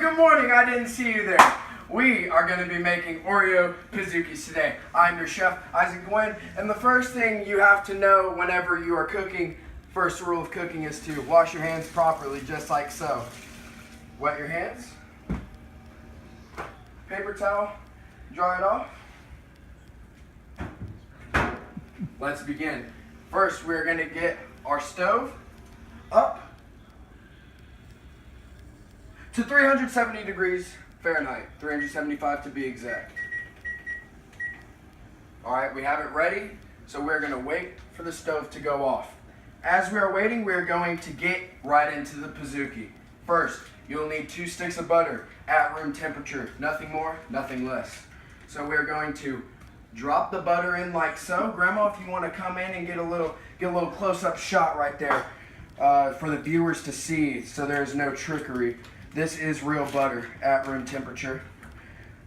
good morning. I didn't see you there. We are going to be making Oreo Pizookies today. I'm your chef, Isaac Gwynn, and the first thing you have to know whenever you are cooking, first rule of cooking is to wash your hands properly, just like so. Wet your hands, paper towel, dry it off. Let's begin. First, we're going to get our stove up to 370 degrees Fahrenheit, 375 to be exact. All right, we have it ready, so we're going to wait for the stove to go off. As we are waiting, we're going to get right into the Pizookie. First, you'll need 2 sticks of butter at room temperature, nothing more, nothing less. So we're going to drop the butter in like so. Grandma, if you want to come in and get a little close-up shot right there for the viewers to see, so there's no trickery. This is real butter at room temperature.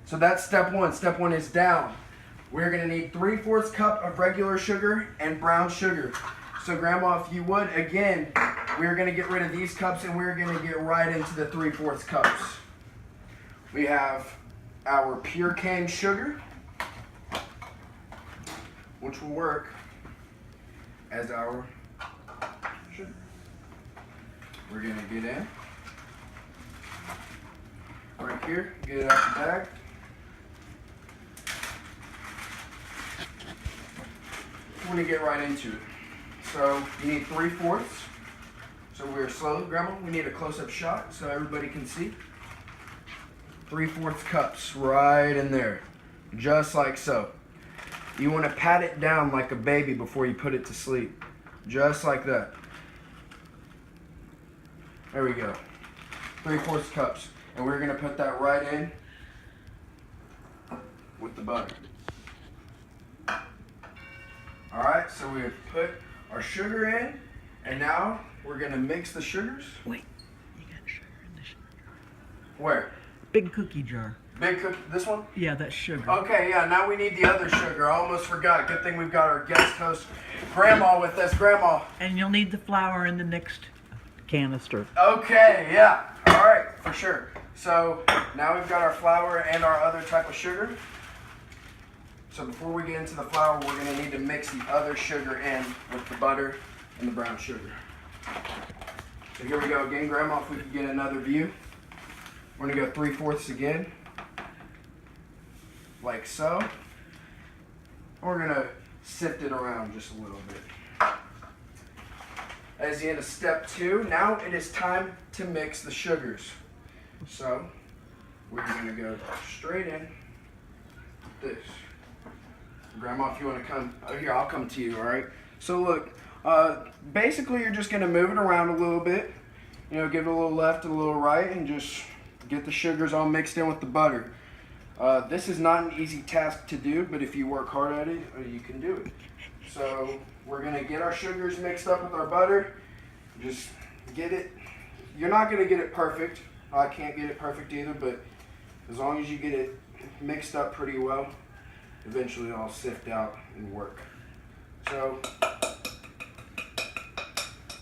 So that's step one. Step one is down. We're going to need 3/4 cup of regular sugar and brown sugar. So Grandma, if you would, again, we're going to get rid of these cups and we're going to get right into the 3/4 cups. We have our pure cane sugar, which will work as our sugar. We're going to get in right here, get it out the bag. We're going to get right into it. So you need 3/4. So we're slow, Grandma. We need a close-up shot so everybody can see. 3/4 cups right in there, just like so. You want to pat it down like a baby before you put it to sleep, just like that. There we go. 3/4 cups. And we're going to put that right in with the butter. Alright, so we have put our sugar in, and now we're going to mix the sugars. Wait, you got sugar in the sugar jar. Where? Big cookie jar. Big cookie, this one? Yeah, that's sugar. Okay, yeah, now we need the other sugar. I almost forgot. Good thing we've got our guest host, Grandma, with us. Grandma. And you'll need the flour in the next canister. Okay, yeah. Alright, for sure. So now we've got our flour and our other type of sugar. So before we get into the flour, we're going to need to mix the other sugar in with the butter and the brown sugar. So here we go again, Grandma, if we could get another view. We're going to go 3/4 again, like so. We're going to sift it around just a little bit. As the end of step 2, now it is time to mix the sugars. So we're going to go straight in with this. Grandma, if you want to come, oh, here, I'll come to you, all right? So look, basically you're just going to move it around a little bit. You know, give it a little left and a little right and just get the sugars all mixed in with the butter. This is not an easy task to do, but if you work hard at it, you can do it. So we're going to get our sugars mixed up with our butter. Just get it. You're not going to get it perfect. I can't get it perfect either, but as long as you get it mixed up pretty well, eventually it'll sift out and work. So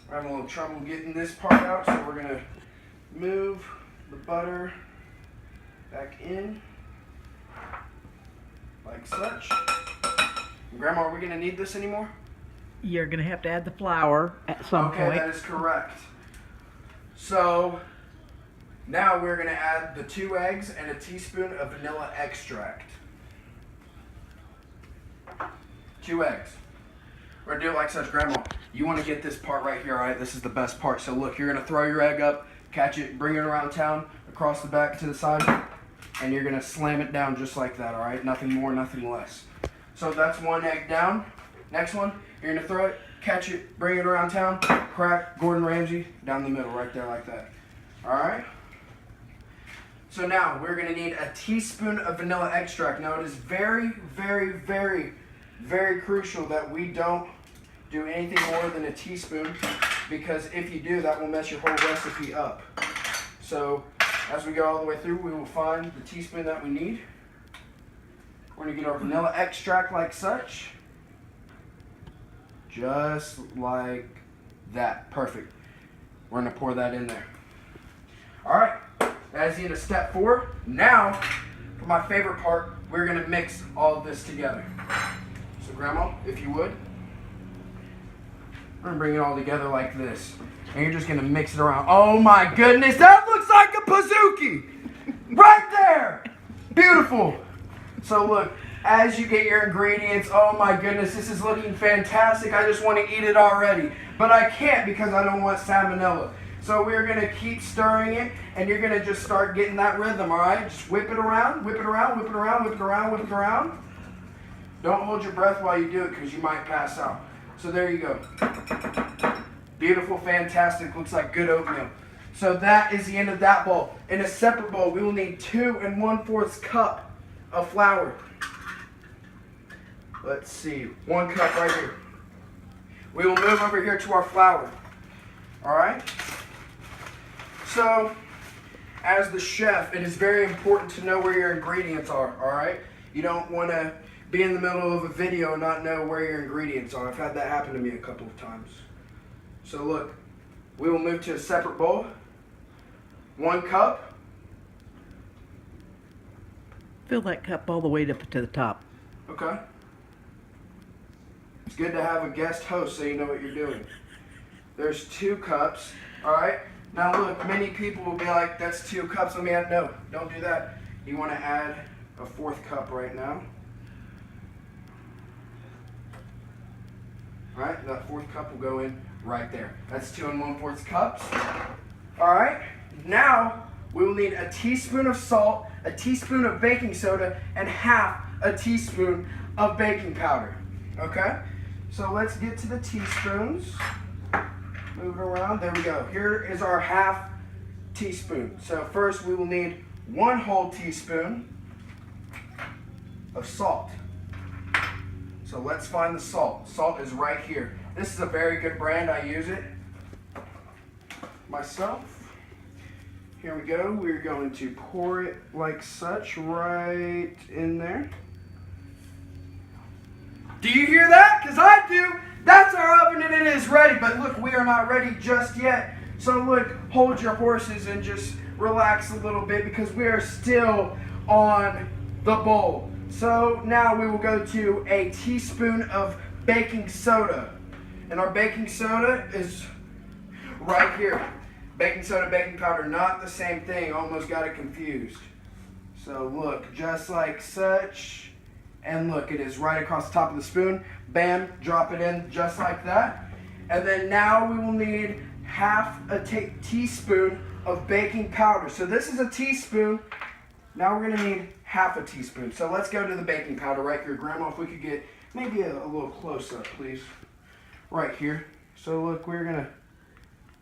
we're having a little trouble getting this part out, so we're going to move the butter back in like such. And Grandma, are we going to need this anymore? You're going to have to add the flour at some point. Okay, that is correct. So now we're going to add the 2 eggs and a teaspoon of vanilla extract. 2 eggs. We're going to do it like such, Grandma. You want to get this part right here, all right? This is the best part. So look, you're going to throw your egg up, catch it, bring it around town, across the back to the side, and you're going to slam it down just like that, all right? Nothing more, nothing less. So that's 1 egg down. Next one, you're going to throw it, catch it, bring it around town, crack, Gordon Ramsay, down the middle, right there like that. All right? So now we're going to need a teaspoon of vanilla extract. Now it is very, very, very, very crucial that we don't do anything more than a teaspoon, because if you do, that will mess your whole recipe up. So as we go all the way through, we will find the teaspoon that we need. We're going to get our vanilla extract like such. Just like that. Perfect. We're going to pour that in there. All right. As you into step 4, now, for my favorite part, we're gonna mix all of this together. So Grandma, if you would, we're gonna bring it all together like this. And you're just gonna mix it around. Oh my goodness, that looks like a Pizookie! Right there! Beautiful. So look, as you get your ingredients, oh my goodness, this is looking fantastic. I just want to eat it already. But I can't because I don't want salmonella. So we're going to keep stirring it, and you're going to just start getting that rhythm, all right? Just whip it around, whip it around, whip it around, whip it around, whip it around. Don't hold your breath while you do it because you might pass out. So there you go. Beautiful, fantastic, looks like good oatmeal. So that is the end of that bowl. In a separate bowl, we will need 2 1/4 cup of flour. Let's see, 1 cup right here. We will move over here to our flour. All right? So, as the chef, it is very important to know where your ingredients are, all right? You don't want to be in the middle of a video and not know where your ingredients are. I've had that happen to me a couple of times. So look, we will move to a separate bowl. 1 cup. Fill that cup all the way up to the top. Okay. It's good to have a guest host so you know what you're doing. There's 2 cups. All right. Now look, many people will be like, that's 2 cups. Let me add. No, don't do that. You want to add a 4th cup right now. All right. That 4th cup will go in right there. That's 2 1/4 cups. All right. Now we will need a teaspoon of salt, a teaspoon of baking soda, and half a teaspoon of baking powder. Okay? So let's get to the teaspoons. Move it around. There we go. Here is our half teaspoon. So first we will need 1 whole teaspoon of salt. So let's find the salt. Salt is right here. This is a very good brand. I use it myself. Here we go. We're going to pour it like such right in there. Do you hear that? Because I do. That's our oven and it is ready. But look, we are not ready just yet. So look, hold your horses and just relax a little bit because we are still on the bowl. So now we will go to a teaspoon of baking soda. And our baking soda is right here. Baking soda, baking powder, not the same thing. Almost got it confused. So look, just like such. And look, it is right across the top of the spoon. Bam, drop it in just like that. And then now we will need half a teaspoon of baking powder. So this is a teaspoon. Now we're going to need half a teaspoon. So let's go to the baking powder right here. Grandma, if we could get maybe a little close up, please. Right here. So look, we're going to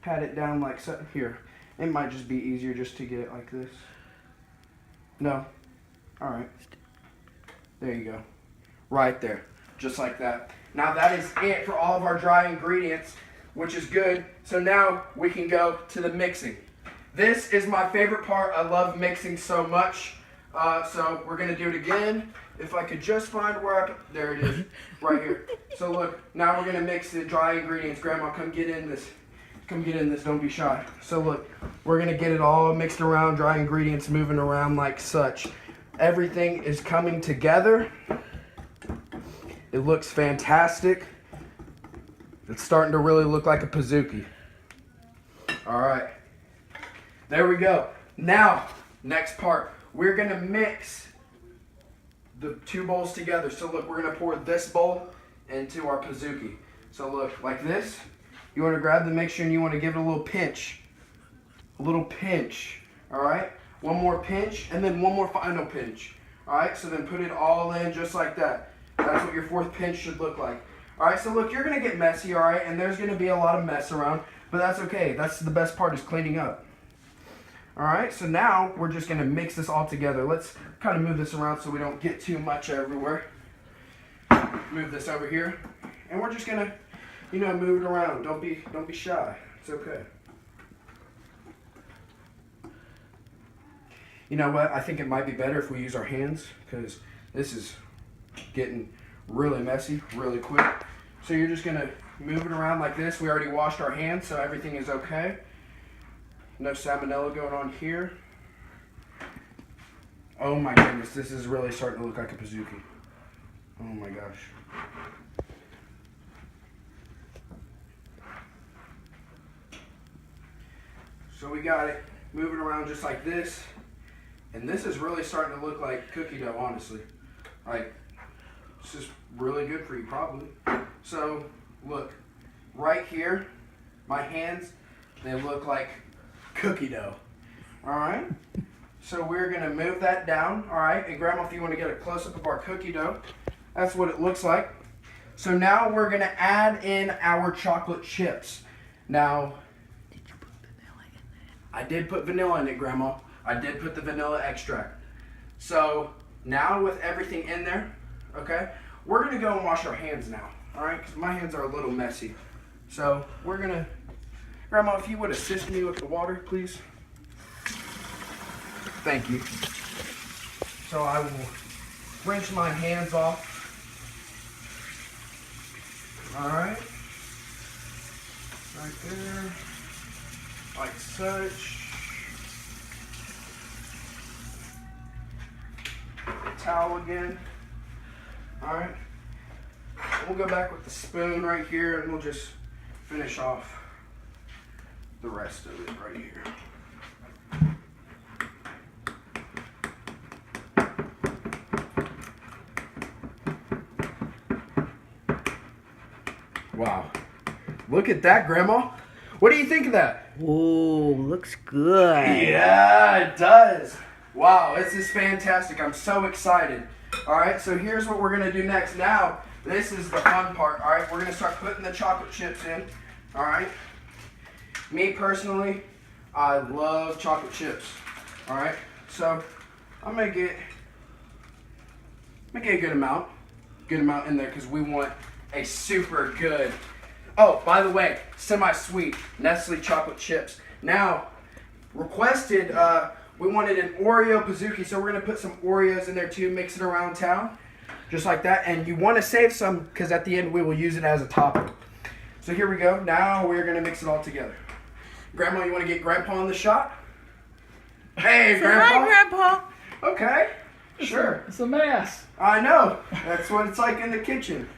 pat it down like so. Here. It might just be easier just to get it like this. No? Alright. There you go. Right there. Just like that. Now that is it for all of our dry ingredients, which is good. So now we can go to the mixing. This is my favorite part. I love mixing so much. So we're going to do it again. If I could just find where there it is. Right here. So look, now we're going to mix the dry ingredients. Grandma, come get in this. Come get in this, don't be shy. So look, we're gonna get it all mixed around, dry ingredients moving around like such. Everything is coming together. It looks fantastic. It's starting to really look like a Pizookie. All right, there we go. Now, next part, we're gonna mix the 2 bowls together. So look, we're gonna pour this bowl into our Pizookie. So look, like this. You want to grab the mixture and you want to give it a little pinch. A little pinch. Alright? 1 more pinch and then 1 more final pinch. Alright? So then put it all in just like that. That's what your 4th pinch should look like. Alright? So look, you're going to get messy, alright? And there's going to be a lot of mess around. But that's okay. That's the best part, is cleaning up. Alright? So now we're just going to mix this all together. Let's kind of move this around so we don't get too much everywhere. Move this over here. And we're just going to, you know, move it around. Don't be shy. It's okay. You know what? I think it might be better if we use our hands because this is getting really messy really quick. So you're just going to move it around like this. We already washed our hands, so everything is okay. No salmonella going on here. Oh my goodness, this is really starting to look like a Pizookie. Oh my gosh. So we got it moving around just like this. And this is really starting to look like cookie dough, honestly. Like, this is really good for you, probably. So, look, right here, my hands, they look like cookie dough. All right? So we're gonna move that down, all right? And Grandma, if you wanna get a close-up of our cookie dough, that's what it looks like. So now we're gonna add in our chocolate chips. Now, Did you put vanilla in that? I did put vanilla in it, Grandma. I did put the vanilla extract. So now with everything in there, okay, we're gonna go and wash our hands now, all right? Because my hands are a little messy. So we're gonna, Grandma, if you would assist me with the water, please. Thank you. So I will rinse my hands off. All right. Right there. Like such. Towel again. All right. We'll go back with the spoon right here and we'll just finish off the rest of it right here. Wow. Look at that, Grandma. What do you think of that? Whoa, looks good. Yeah, it does. Wow, this is fantastic. I'm so excited. All right, so here's what we're going to do next. Now, this is the fun part. All right, we're going to start putting the chocolate chips in. All right. Me personally, I love chocolate chips. All right, so I'm going to get a good amount in there because we want a super good, oh, by the way, semi-sweet Nestle chocolate chips. Now, requested, we wanted an Oreo Pizookie, so we're going to put some Oreos in there too, mix it around town, just like that. And you want to save some because at the end we will use it as a topping. So here we go. Now we're going to mix it all together. Grandma, you want to get Grandpa in the shot? Hey, Grandpa. Hi, Grandpa. Okay, sure. It's a mess. I know. That's what it's like in the kitchen.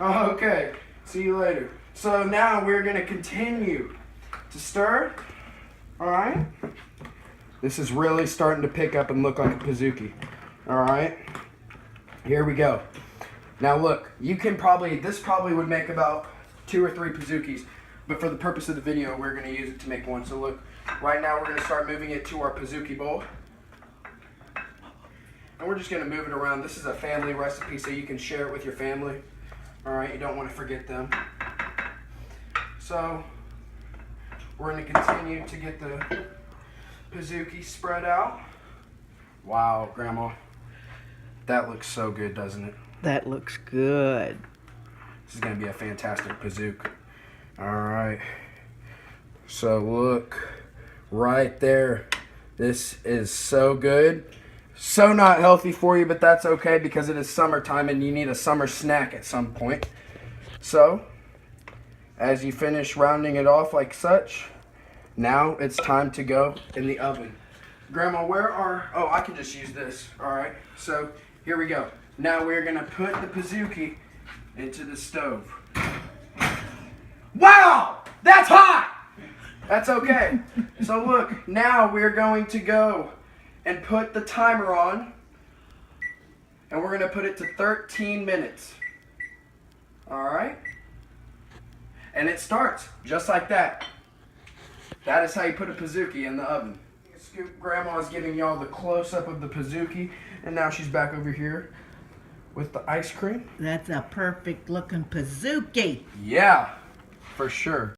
Okay. See you later. So now we're going to continue to stir. All right. This is really starting to pick up and look like a Pizookie. All right. Here we go. Now look, you can this probably would make about 2 or 3 Pizookies. But for the purpose of the video, we're going to use it to make one. So look, right now we're going to start moving it to our Pizookie bowl. And we're just going to move it around. This is a family recipe, so you can share it with your family. All right, you don't want to forget them. So we're going to continue to get the Pizookie spread out. Wow, Grandma. That looks so good, doesn't it? That looks good. This is going to be a fantastic Pizookie. All right. So look, right there. This is so good. So not healthy for you, but that's okay because it is summertime and you need a summer snack at some point. So, as you finish rounding it off like such, now it's time to go in the oven. Grandma, oh, I can just use this. All right. So, here we go. Now we're going to put the Pizookie into the stove. Wow! That's hot! That's okay. So look, now we're going to go and put the timer on, and we're going to put it to 13 minutes. All right? And it starts just like that. That is how you put a Pizookie in the oven. Scoop, Grandma is giving y'all the close-up of the Pizookie, and now she's back over here with the ice cream. That's a perfect looking Pizookie. Yeah, for sure.